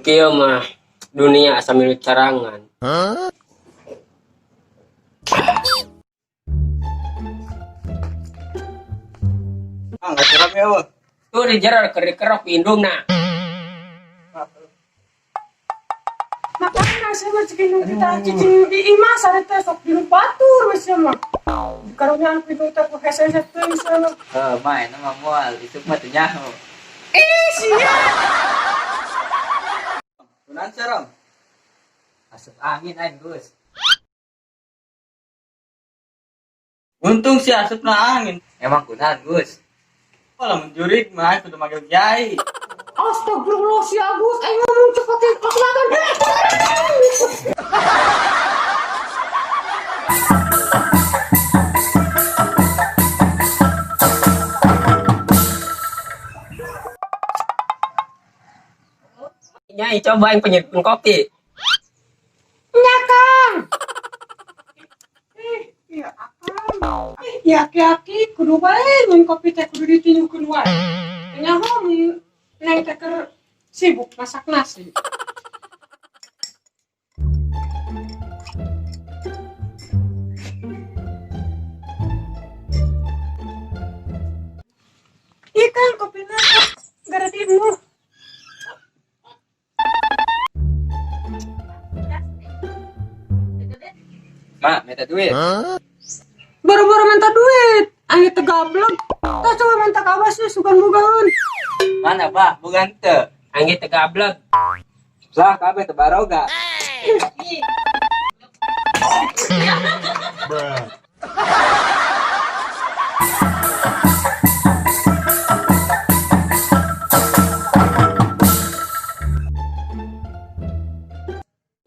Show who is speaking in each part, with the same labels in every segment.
Speaker 1: kieu mah dunia asa milu carangan.
Speaker 2: Nggak cerap ya, Bang.
Speaker 1: Tuh di jerar kerok indungna.
Speaker 3: Makanya saya mah cikin kita cicing di imas ada teh sok di batur masih mah. Karunya anu itu teh ku hese teh sana.
Speaker 2: Main sama mual, itu mah teu nyaho.
Speaker 3: Sia.
Speaker 2: Kunaon sareng? Asup angin aing, Gus. Untung si asupna angin. Emang kunaon, Gus? Kalau menjurik mah kudu manggil kiai.
Speaker 3: Astagfirullah si Agus, aing ngomong cepet kelihatan.
Speaker 1: Nyai coba yang penyeduhan kopi.
Speaker 3: Nya Kang. Ya akang. Ya aki-aki kudu bae mun kopi teh kudu ditinjukeun wae. Nyaho neng teh keur sibuk masak nasi. Iya kan kopinya gara dimu.
Speaker 2: Mak, minta duit.
Speaker 3: Baru-baru minta duit, ayo tegablek. Tah coba minta kabasnya sugan bugaun.
Speaker 2: Mana, Pak? Bukan teu.
Speaker 1: Angge tegablek.
Speaker 2: Lah, kabeh teu baroga.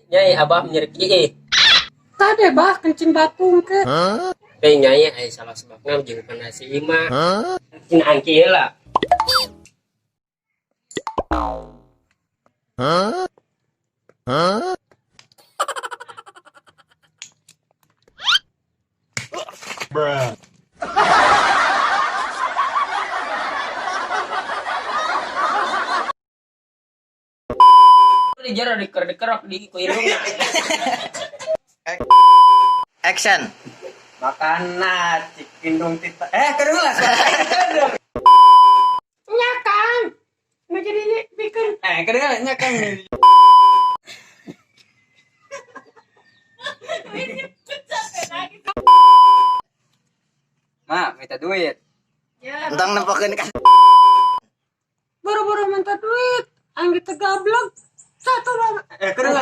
Speaker 1: Nyai abah menyerik kieu.
Speaker 3: Tade bah kencing batung ke.
Speaker 1: Teh nyai aya salah sebabna jeung panasi imah. Cenah kieu lah. Di jerar dikerok di indungna.
Speaker 2: Action. Makan nasi indung tita. Kedua.
Speaker 3: Nya Kang. Mau jadi bikin.
Speaker 2: Kedua kan. Ma, minta duit. Entang nempokeun kan.
Speaker 3: Baru-baru minta duit, angge tegablek. Satu lah.
Speaker 2: Kedua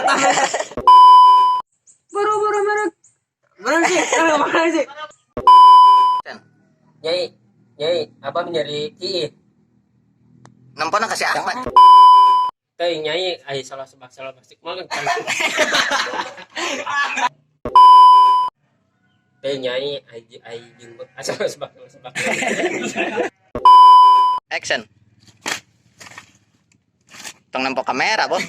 Speaker 3: Baru-baru merek.
Speaker 2: Mana sih?
Speaker 1: Nyai abah menyerik kieu.
Speaker 2: Nampana kasih Ahmad.
Speaker 1: Teh nyai aya salah bastik mah kan. Teh nyai aya jeung asal sebak.
Speaker 4: Action. Tong nempok kamera, Bos.